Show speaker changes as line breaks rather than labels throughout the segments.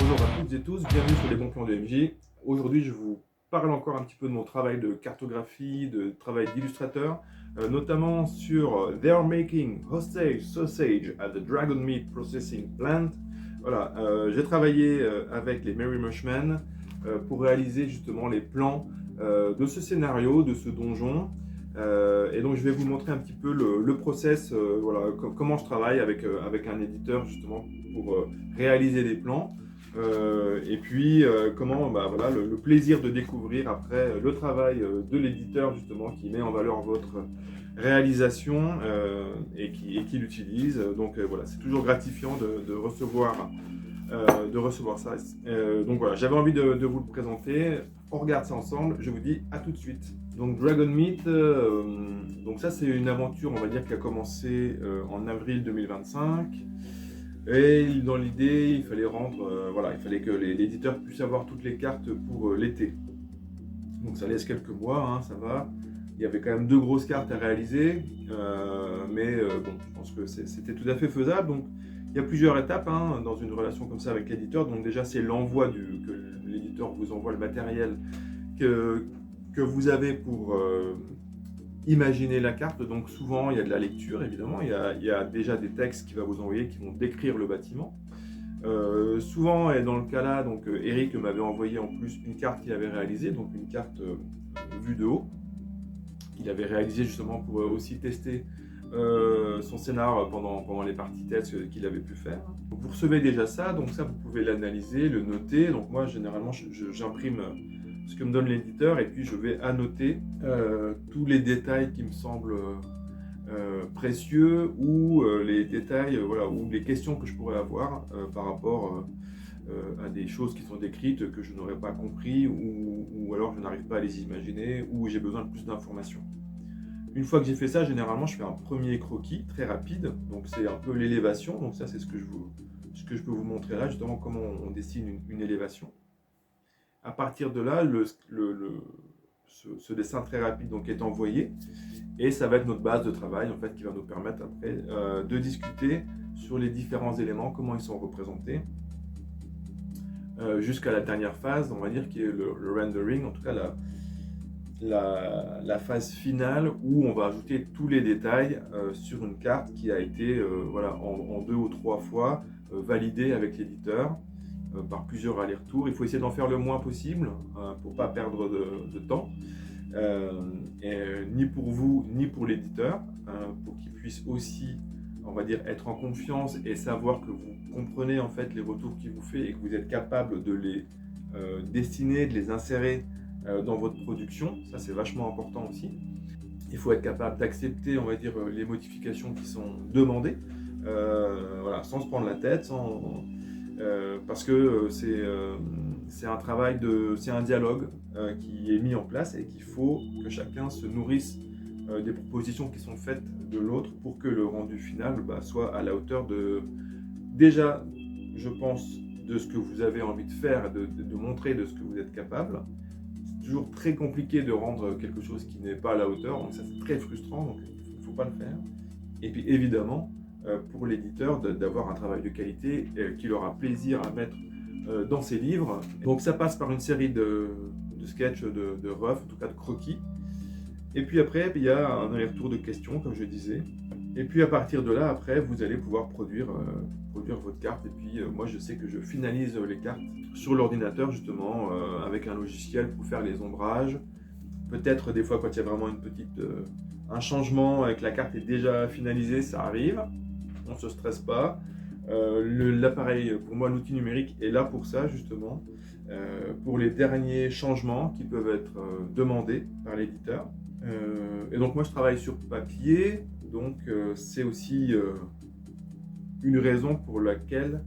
Bonjour à toutes et tous, bienvenue sur les bons plans de MJ. Aujourd'hui, je vous parle encore un petit peu de mon travail de cartographie, de travail d'illustrateur, notamment sur They are making hostage sausage at the Dragon Meat Processing Plant. Voilà, j'ai travaillé avec les Merry Mushmen pour réaliser justement les plans de ce scénario, de ce donjon. Et donc je vais vous montrer un petit peu le process, voilà, comment je travaille avec un éditeur justement pour réaliser des plans. Et puis comment voilà, le plaisir de découvrir après le travail de l'éditeur justement qui met en valeur votre réalisation et qui l'utilise. Donc voilà, c'est toujours gratifiant de recevoir ça. Donc voilà, j'avais envie de vous le présenter. On regarde ça ensemble, je vous dis à tout de suite. Donc Dragon Meat, donc ça c'est une aventure on va dire qui a commencé en avril 2025. Et dans l'idée, il fallait voilà, il fallait que l'éditeur puisse avoir toutes les cartes pour l'été. Donc ça laisse quelques mois, hein, ça va. Il y avait quand même 2 grosses cartes à réaliser, mais bon, je pense que c'était tout à fait faisable. Donc il y a plusieurs étapes hein, dans une relation comme ça avec l'éditeur. Donc déjà c'est l'envoi que l'éditeur vous envoie le matériel que vous avez pour imaginer la carte. Donc souvent il y a de la lecture évidemment, il y a déjà des textes qu'il va vous envoyer qui vont décrire le bâtiment. Souvent, et dans le cas là, donc Eric m'avait envoyé en plus une carte qu'il avait réalisée, donc une carte vue de haut, qu'il avait réalisée justement pour aussi tester son scénar pendant les parties tests qu'il avait pu faire. Donc, vous recevez déjà ça, donc ça vous pouvez l'analyser, le noter. Donc moi généralement j'imprime ce que me donne l'éditeur et puis je vais annoter tous les détails qui me semblent précieux ou les détails, voilà, ou les questions que je pourrais avoir par rapport à des choses qui sont décrites que je n'aurais pas compris ou alors je n'arrive pas à les imaginer ou j'ai besoin de plus d'informations. Une fois que j'ai fait ça, généralement je fais un premier croquis très rapide, donc c'est un peu l'élévation, donc ça c'est ce que je peux vous montrer là, justement comment on dessine une élévation. À partir de là, ce dessin très rapide donc, est envoyé et ça va être notre base de travail en fait, qui va nous permettre après de discuter sur les différents éléments, comment ils sont représentés, jusqu'à la dernière phase, on va dire, qui est le rendering, en tout cas la phase finale où on va ajouter tous les détails sur une carte qui a été voilà, en 2 ou 3 fois validée avec l'éditeur par plusieurs allers-retours. Il faut essayer d'en faire le moins possible pour ne pas perdre de temps. Ni pour vous ni pour l'éditeur, pour qu'il puisse aussi, on va dire, être en confiance et savoir que vous comprenez en fait les retours qu'il vous fait et que vous êtes capable de les dessiner, de les insérer dans votre production. Ça c'est vachement important aussi. Il faut être capable d'accepter, on va dire, les modifications qui sont demandées, voilà, sans se prendre la tête, parce que c'est un travail c'est un dialogue qui est mis en place et qu'il faut que chacun se nourrisse des propositions qui sont faites de l'autre pour que le rendu final soit à la hauteur déjà, je pense, de ce que vous avez envie de faire, de montrer de ce que vous êtes capable. C'est toujours très compliqué de rendre quelque chose qui n'est pas à la hauteur, donc ça c'est très frustrant, donc il ne faut pas le faire. Et puis évidemment, pour l'éditeur d'avoir un travail de qualité qu'il aura plaisir à mettre dans ses livres. Donc ça passe par une série de sketchs, de roughs, en tout cas de croquis. Et puis après, il y a un aller-retour de questions, comme je disais. Et puis à partir de là, après, vous allez pouvoir produire votre carte. Et puis moi, je sais que je finalise les cartes sur l'ordinateur, justement, avec un logiciel pour faire les ombrages. Peut-être des fois, quand il y a vraiment un changement et que la carte est déjà finalisée, ça arrive. On ne se stresse pas. L'appareil, pour moi, l'outil numérique est là pour ça, justement, pour les derniers changements qui peuvent être demandés par l'éditeur. Et donc moi, je travaille sur papier, donc c'est aussi une raison pour laquelle,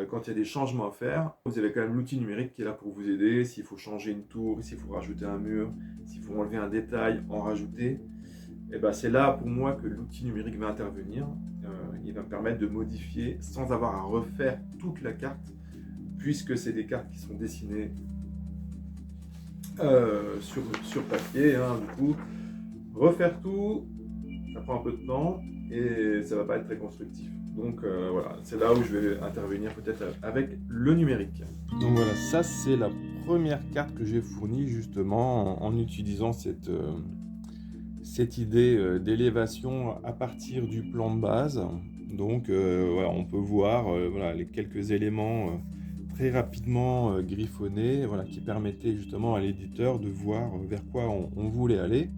quand il y a des changements à faire, vous avez quand même l'outil numérique qui est là pour vous aider. S'il faut changer une tour, s'il faut rajouter un mur, s'il faut enlever un détail, en rajouter, et c'est là pour moi que l'outil numérique va intervenir. Il va me permettre de modifier sans avoir à refaire toute la carte, puisque c'est des cartes qui sont dessinées sur papier. Hein. Du coup, refaire tout, ça prend un peu de temps et ça va pas être très constructif. Donc voilà, c'est là où je vais intervenir peut-être avec le numérique. Donc voilà, ça c'est la première carte que j'ai fournie justement en utilisant cette idée d'élévation à partir du plan de base. Donc voilà, on peut voir voilà, les quelques éléments très rapidement griffonnés, voilà, qui permettaient justement à l'éditeur de voir vers quoi on voulait aller.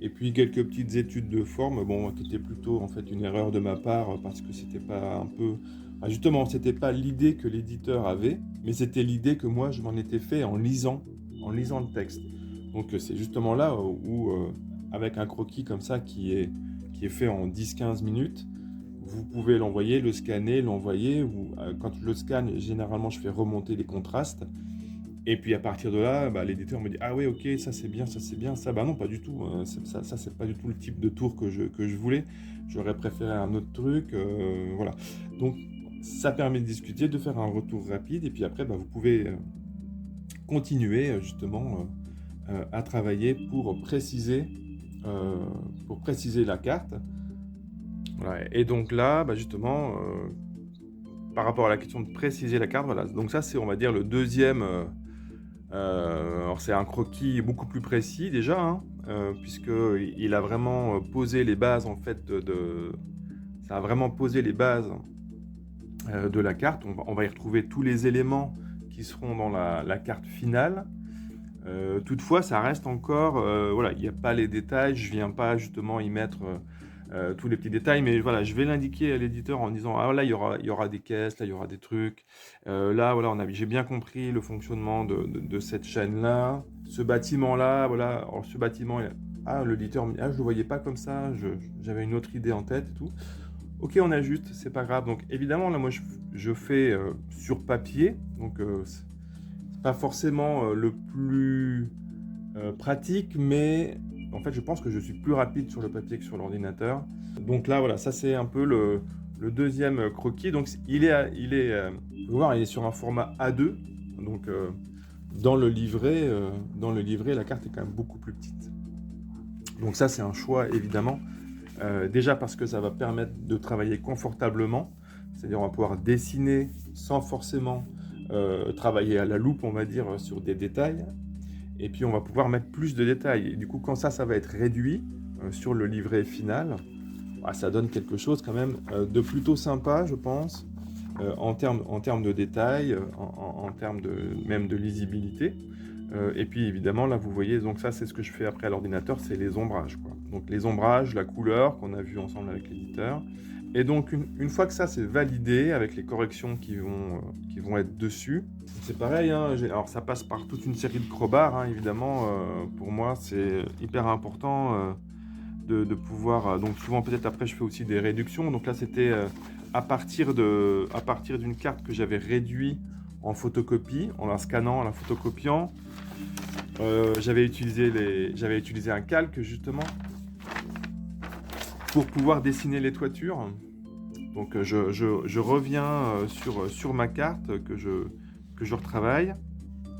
Et puis quelques petites études de forme, bon, qui étaient plutôt en fait une erreur de ma part parce que c'était pas un peu, ah, justement, c'était pas l'idée que l'éditeur avait, mais c'était l'idée que moi je m'en étais fait en lisant le texte. Donc c'est justement là où, avec un croquis comme ça qui est fait en 10-15 minutes, vous pouvez l'envoyer, le scanner, l'envoyer, ou quand je le scanne, généralement je fais remonter les contrastes. Et puis à partir de là, bah, l'éditeur me dit ah ouais, ok, ça c'est bien, ça c'est bien, ça bah non, pas du tout, ça c'est pas du tout le type de tour que je voulais, j'aurais préféré un autre truc, voilà. Donc ça permet de discuter, de faire un retour rapide, et puis après bah, vous pouvez continuer justement à travailler pour préciser la carte. Voilà. Et donc là, bah, justement, par rapport à la question de préciser la carte, voilà, donc ça c'est on va dire le deuxième. Alors c'est un croquis beaucoup plus précis déjà, hein, puisqu'il a vraiment posé les bases en fait ça a vraiment posé les bases de la carte. On va y retrouver tous les éléments qui seront dans la carte finale. Toutefois, ça reste encore, voilà, il n'y a pas les détails, je viens pas justement y mettre tous les petits détails, mais voilà, je vais l'indiquer à l'éditeur en disant ah là il y aura des caisses, là il y aura des trucs, là voilà j'ai bien compris le fonctionnement de cette chaîne là, ce bâtiment là, voilà, alors ce bâtiment, ah l'éditeur me dit ah je le voyais pas comme ça, j'avais une autre idée en tête et tout. Ok, on ajuste, c'est pas grave. Donc évidemment là moi je fais sur papier, donc c'est pas forcément le plus pratique, mais en fait je pense que je suis plus rapide sur le papier que sur l'ordinateur. Donc là voilà, ça c'est un peu le deuxième croquis. Donc vous pouvez voir, il est sur un format A2. Donc dans le livret, la carte est quand même beaucoup plus petite. Donc ça c'est un choix évidemment. Déjà parce que ça va permettre de travailler confortablement, c'est-à-dire on va pouvoir dessiner sans forcément travailler à la loupe, on va dire, sur des détails. Et puis on va pouvoir mettre plus de détails. Et du coup, quand ça va être réduit sur le livret final, bah, ça donne quelque chose quand même de plutôt sympa, je pense, en termes de détails, en termes même de lisibilité. Et puis évidemment, là vous voyez, donc ça c'est ce que je fais après à l'ordinateur, c'est les ombrages, quoi. Donc les ombrages, la couleur qu'on a vu ensemble avec l'éditeur. Et donc une fois que ça c'est validé avec les corrections qui vont être dessus, c'est pareil, hein, alors ça passe par toute une série de crowbars, hein, évidemment. Pour moi c'est hyper important de pouvoir, donc souvent peut-être après je fais aussi des réductions. Donc là c'était à partir d'une carte que j'avais réduit en photocopie, en la scannant, en la photocopiant. J'avais utilisé un calque justement pour pouvoir dessiner les toitures. Donc je reviens sur ma carte que je retravaille.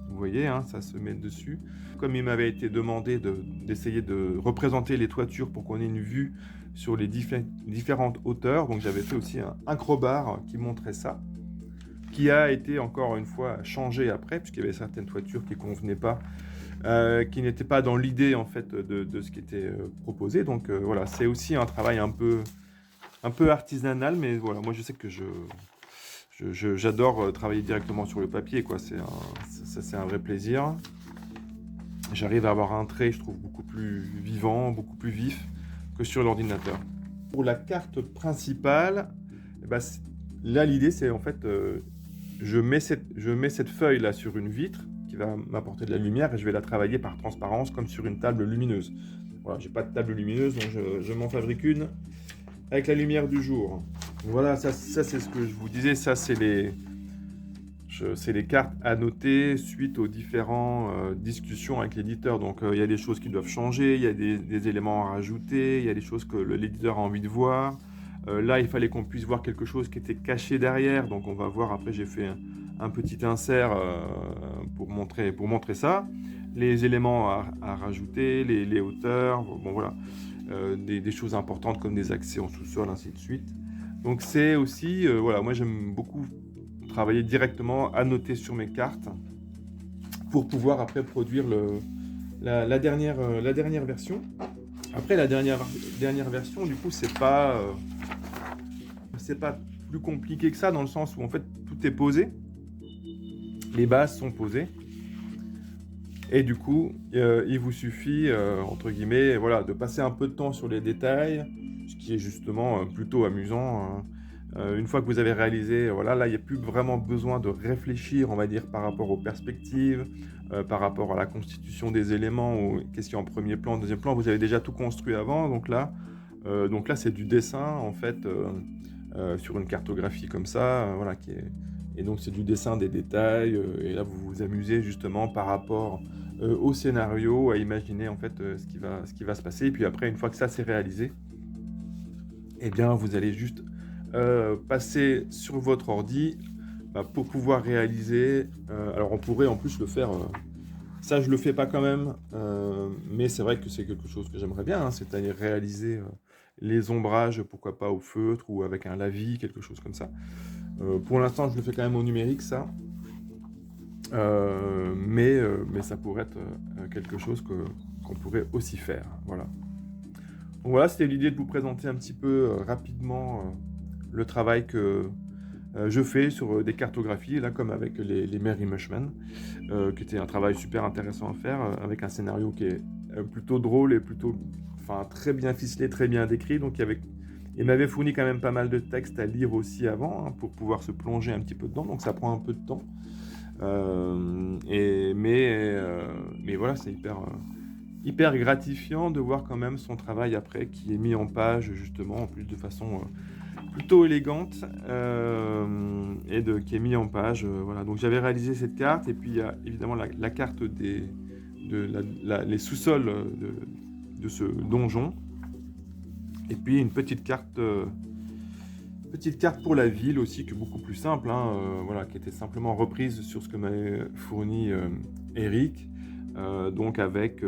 Vous voyez, hein, ça se met dessus. Comme il m'avait été demandé d'essayer de représenter les toitures pour qu'on ait une vue sur les différentes hauteurs, donc j'avais fait aussi un crowbar qui montrait ça, qui a été encore une fois changé après, puisqu'il y avait certaines toitures qui ne convenaient pas, qui n'étaient pas dans l'idée en fait de ce qui était proposé. Donc voilà, c'est aussi un travail un peu artisanal, mais voilà, moi je sais que j'adore travailler directement sur le papier, quoi. C'est un vrai plaisir. J'arrive à avoir un trait, je trouve, beaucoup plus vivant, beaucoup plus vif que sur l'ordinateur. Pour la carte principale, eh ben, là l'idée c'est en fait, je mets cette feuille là sur une vitre qui va m'apporter de la lumière et je vais la travailler par transparence comme sur une table lumineuse. Voilà, j'ai pas de table lumineuse, donc je m'en fabrique une avec la lumière du jour. Voilà, ça c'est ce que je vous disais, ça c'est les cartes à noter suite aux différentes discussions avec l'éditeur. Donc il y a des choses qui doivent changer, il y a des éléments à rajouter, il y a des choses que l'éditeur a envie de voir. Là, il fallait qu'on puisse voir quelque chose qui était caché derrière, donc on va voir, après j'ai fait un petit insert pour montrer ça. Les éléments à rajouter, les hauteurs, bon voilà. Des choses importantes comme des accès en sous-sol, ainsi de suite. Donc c'est aussi, voilà, moi j'aime beaucoup travailler directement, annoter sur mes cartes pour pouvoir après produire la dernière version. Après la dernière version, du coup, c'est pas plus compliqué que ça dans le sens où en fait tout est posé, les bases sont posées. Et du coup, il vous suffit, entre guillemets, voilà, de passer un peu de temps sur les détails, ce qui est justement plutôt amusant, hein. Une fois que vous avez réalisé, voilà, là, il n'y a plus vraiment besoin de réfléchir, on va dire, par rapport aux perspectives, par rapport à la constitution des éléments, ou qu'est-ce qui est en premier plan, deuxième plan, vous avez déjà tout construit avant, donc là c'est du dessin, en fait, sur une cartographie comme ça, voilà, et donc c'est du dessin des détails, et là vous vous amusez justement par rapport au scénario, à imaginer en fait ce qui va se passer. Et puis après, une fois que ça c'est réalisé, eh bien vous allez juste passer sur votre ordi pour pouvoir réaliser. Alors on pourrait en plus le faire. Ça je le fais pas quand même, mais c'est vrai que c'est quelque chose que j'aimerais bien, hein, c'est-à-dire réaliser les ombrages, pourquoi pas au feutre ou avec un lavis, quelque chose comme ça. Pour l'instant, je le fais quand même au numérique, ça. Mais ça pourrait être quelque chose qu'on pourrait aussi faire. Voilà. Donc voilà, c'était l'idée de vous présenter un petit peu rapidement le travail que je fais sur des cartographies, là comme avec les Merry Mushmen, qui était un travail super intéressant à faire, avec un scénario qui est plutôt drôle et plutôt, enfin, très bien ficelé, très bien décrit. Donc il m'avait fourni quand même pas mal de textes à lire aussi avant, hein, pour pouvoir se plonger un petit peu dedans, donc ça prend un peu de temps. Mais voilà, c'est hyper gratifiant de voir quand même son travail après qui est mis en page justement, en plus de façon plutôt élégante, qui est mis en page. Voilà. Donc j'avais réalisé cette carte, et puis il y a évidemment la carte les sous-sols de ce donjon, et puis une petite carte pour la ville aussi, qui est beaucoup plus simple, hein, voilà, qui était simplement reprise sur ce que m'avait fourni Eric, donc avec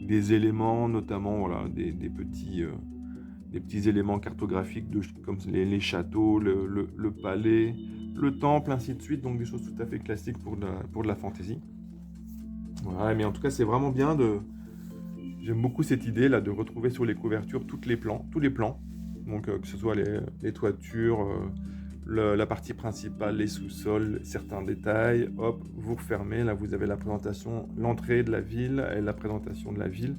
des éléments, notamment voilà, des petits éléments cartographiques comme les châteaux, le palais, le temple, ainsi de suite, donc des choses tout à fait classiques pour de la fantasy. Voilà, mais en tout cas c'est vraiment bien J'aime beaucoup cette idée là de retrouver sur les couvertures tous les plans, donc que ce soit les toitures, la partie principale, les sous-sols, certains détails. Hop, vous refermez, là vous avez la présentation, l'entrée de la ville et la présentation de la ville.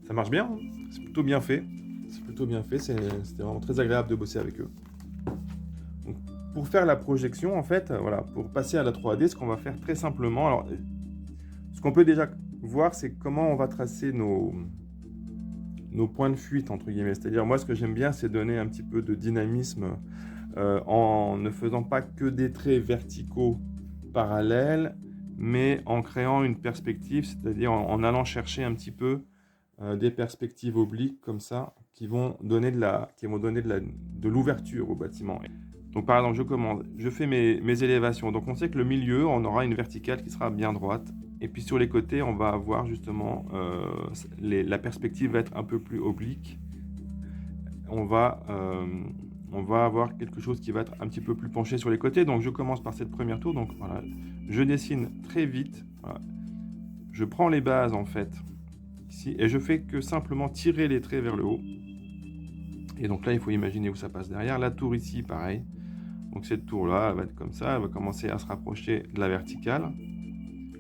Ça marche bien, hein, c'est plutôt bien fait. C'était vraiment très agréable de bosser avec eux. Donc, pour faire la projection, en fait, voilà, pour passer à la 3D, ce qu'on va faire très simplement, alors, ce qu'on peut déjà voir, c'est comment on va tracer nos points de fuite, entre guillemets. C'est-à-dire, moi, ce que j'aime bien, c'est donner un petit peu de dynamisme en ne faisant pas que des traits verticaux parallèles, mais en créant une perspective, c'est-à-dire en allant chercher un petit peu des perspectives obliques comme ça, qui vont donner de l'ouverture au bâtiment. Donc par exemple, je fais mes élévations. Donc on sait que le milieu, on aura une verticale qui sera bien droite. Et puis sur les côtés, on va avoir justement, la perspective va être un peu plus oblique. On va avoir quelque chose qui va être un petit peu plus penché sur les côtés. Donc je commence par cette première tour. Donc voilà, je dessine très vite. Voilà. Je prends les bases en fait, ici, et je fais que simplement tirer les traits vers le haut. Et donc là, il faut imaginer où ça passe derrière. La tour ici, pareil. Donc cette tour-là, elle va être comme ça, elle va commencer à se rapprocher de la verticale.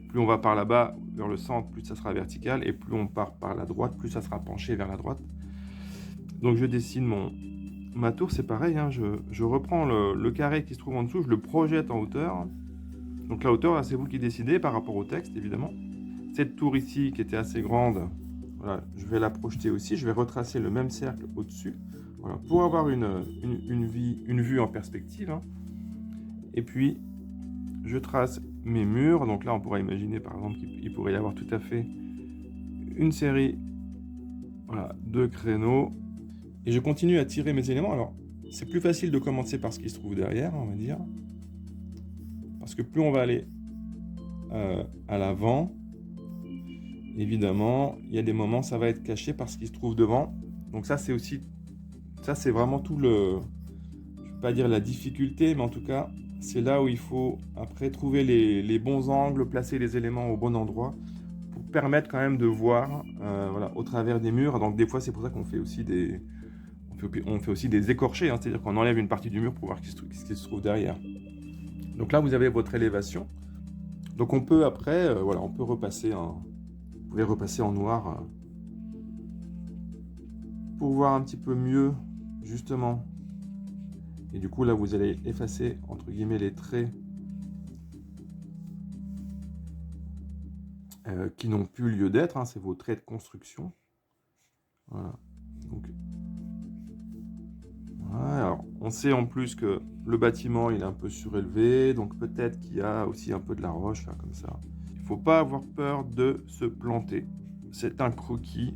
Plus on va par là-bas, vers le centre, plus ça sera vertical, et plus on part par la droite, plus ça sera penché vers la droite. Donc je dessine ma tour, c'est pareil, hein, je reprends le carré qui se trouve en dessous, je le projette en hauteur. Donc la hauteur, là, c'est vous qui décidez par rapport au texte, évidemment. Cette tour ici, qui était assez grande, voilà, je vais la projeter aussi, je vais retracer le même cercle au-dessus. Voilà, pour avoir une vue en perspective, hein. Et puis, je trace mes murs. Donc là, on pourrait imaginer, par exemple, qu'il pourrait y avoir tout à fait une série, voilà, de créneaux. Et je continue à tirer mes éléments. Alors, c'est plus facile de commencer par ce qui se trouve derrière, on va dire. Parce que plus on va aller à l'avant, évidemment, il y a des moments, ça va être caché par ce qui se trouve devant. Donc ça, c'est vraiment tout pas dire la difficulté, mais en tout cas, c'est là où il faut après trouver les bons angles, placer les éléments au bon endroit pour permettre quand même de voir voilà, au travers des murs. Donc des fois, c'est pour ça qu'on fait aussi on fait aussi des écorchés, hein, c'est-à-dire qu'on enlève une partie du mur pour voir ce qui se trouve derrière. Donc là, vous avez votre élévation. Donc on peut après, voilà, on peut repasser vous pouvez repasser en noir pour voir un petit peu mieux, justement. Et du coup, là, vous allez effacer, entre guillemets, les traits qui n'ont plus lieu d'être, hein, c'est vos traits de construction. Voilà. Donc, voilà. Alors, on sait en plus que le bâtiment, il est un peu surélevé, donc peut-être qu'il y a aussi un peu de la roche, là, comme ça. Il ne faut pas avoir peur de se planter. C'est un croquis,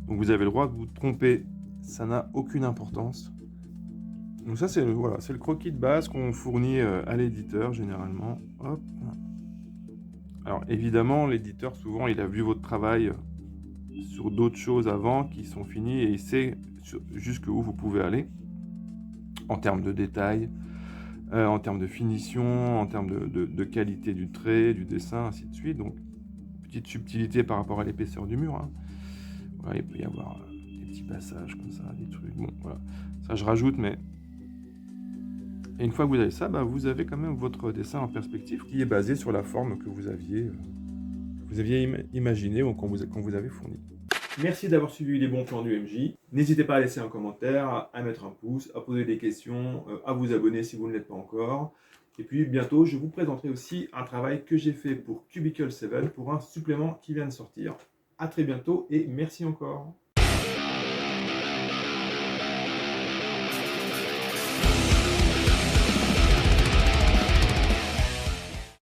donc vous avez le droit de vous tromper. Ça n'a aucune importance. Donc ça, c'est voilà, le croquis de base qu'on fournit à l'éditeur, généralement. Hop. Alors évidemment, l'éditeur, souvent, il a vu votre travail sur d'autres choses avant qui sont finies et il sait jusqu'où vous pouvez aller en termes de détails, en termes de finition, en termes de qualité du trait, du dessin, ainsi de suite. Donc, petite subtilité par rapport à l'épaisseur du mur. Hein. Voilà, il peut y avoir des petits passages comme ça, des trucs. Bon, voilà. Ça, je rajoute, mais... Et une fois que vous avez ça, bah, vous avez quand même votre dessin en perspective qui est basé sur la forme que vous aviez imaginé ou qu'on vous avait fourni. Merci d'avoir suivi les bons plans du MJ. N'hésitez pas à laisser un commentaire, à mettre un pouce, à poser des questions, à vous abonner si vous ne l'êtes pas encore. Et puis bientôt, je vous présenterai aussi un travail que j'ai fait pour Cubicle 7 pour un supplément qui vient de sortir. À très bientôt et merci encore.